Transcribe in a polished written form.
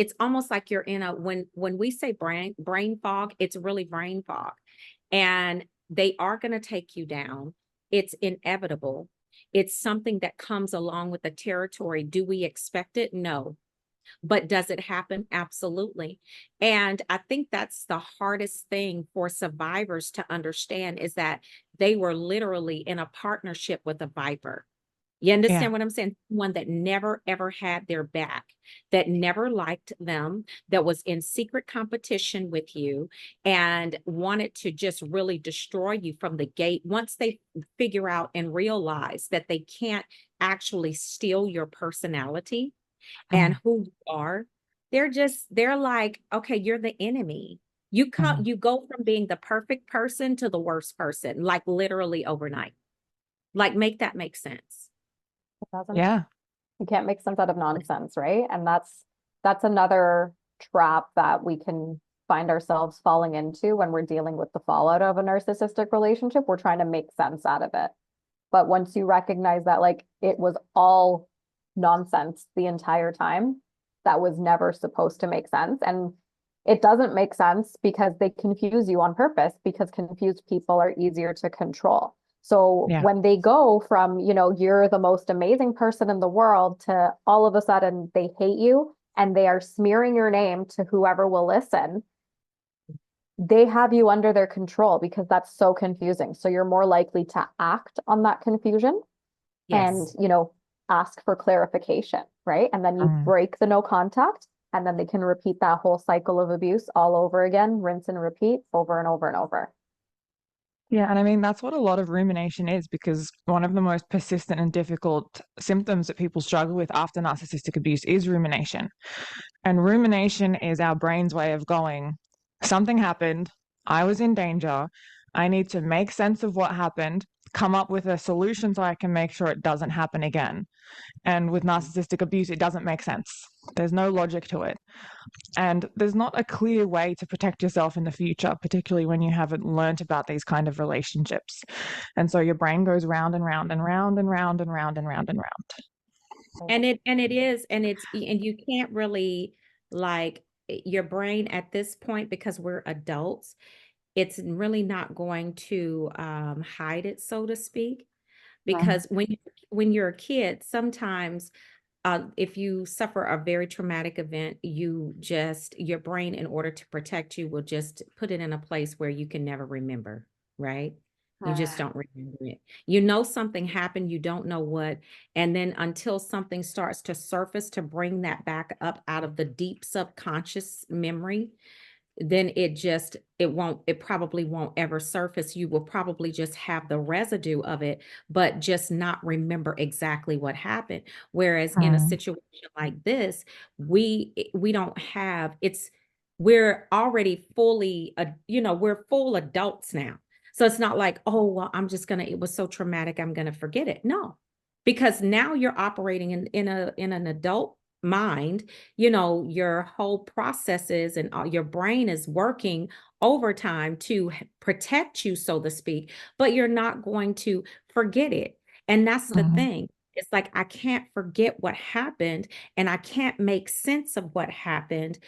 it's almost like you're in a, when we say brain fog, it's really brain fog. And they are going to take you down. It's inevitable. It's something that comes along with the territory. Do we expect it? No. But does it happen? Absolutely. And I think that's the hardest thing for survivors to understand, is that they were literally in a partnership with a viper. You Yeah. understand what I'm saying? One that never, ever had their back, that never liked them, that was in secret competition with you and wanted to just really destroy you from the gate. Once they figure out and realize that they can't actually steal your personality and Mm, who you are, they're like, okay, you're the enemy. mm. You go from being the perfect person to the worst person, like literally overnight. Like, make that make sense. It doesn't. Yeah. You can't make sense out of nonsense, right? And that's another trap that we can find ourselves falling into when we're dealing with the fallout of a narcissistic relationship. We're trying to make sense out of it. But once you recognize that like it was all nonsense the entire time, that was never supposed to make sense. And it doesn't make sense because they confuse you on purpose, because confused people are easier to control. So Yeah. when they go from, you're the most amazing person in the world to all of a sudden they hate you and they are smearing your name to whoever will listen, they have you under their control because that's so confusing. So you're more likely to act on that confusion and, Yes. ask for clarification, right? And then you Mm. break the no contact, and then they can repeat that whole cycle of abuse all over again, rinse and repeat over and over and over. Yeah, and I mean, that's what a lot of rumination is, because one of the most persistent and difficult symptoms that people struggle with after narcissistic abuse is rumination. And rumination is our brain's way of going, something happened, I was in danger, I need to make sense of what happened, come up with a solution so I can make sure it doesn't happen again. And with narcissistic abuse, it doesn't make sense. There's no logic to it. And there's not a clear way to protect yourself in the future, particularly when you haven't learnt about these kind of relationships. And so your brain goes round and round and round and round and round and round and round. And it is, and you can't really, like, your brain at this point, because we're adults, it's really not going to hide it, so to speak. Mm, Because when you're a kid, sometimes if you suffer a very traumatic event, your brain, in order to protect you, will just put it in a place where you can never remember, right? You just don't remember it. You know something happened, you don't know what, and then until something starts to surface to bring that back up out of the deep subconscious memory, then it probably won't ever surface. You will probably just have the residue of it, but just not remember exactly what happened. Whereas in a mm, situation like this, we don't have we're already fully, we're full adults now. So it's not like, oh, well, it was so traumatic, I'm gonna forget it. No, because now you're operating in an adult mind. Your whole processes and your brain is working overtime to protect you, so to speak, but you're not going to forget it. And that's the mm. thing. It's like, I can't forget what happened, and I can't make sense of what happened